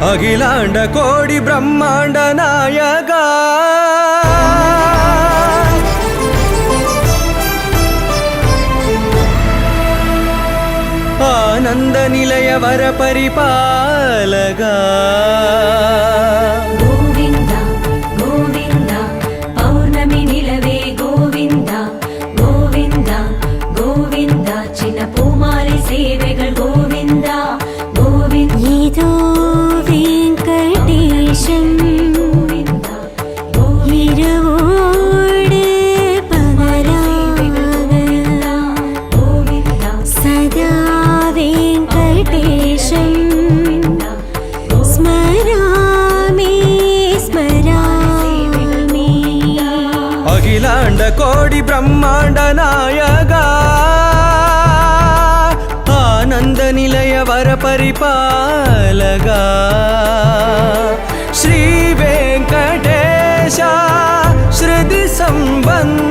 अखिलांड कोटि ब्रह्मांड नायक आनंद निलय वर परिपालक गोविंद गोविंद पौर्णमि निलवे गोविंद गोविंद गोविंद चिन्न पूमाले सेवेगळ गोविंद गोविंद इदो वेंकटेशं गोविंद इरुवोडु पगलागल गोविंद सदा वेंकटेशं स्मरामि स्मरामि अखिलांड कोटि ब्रह्मांड नायक आनंद निलय वर परिपालक श्री वेंकटेश श्रुति संबंध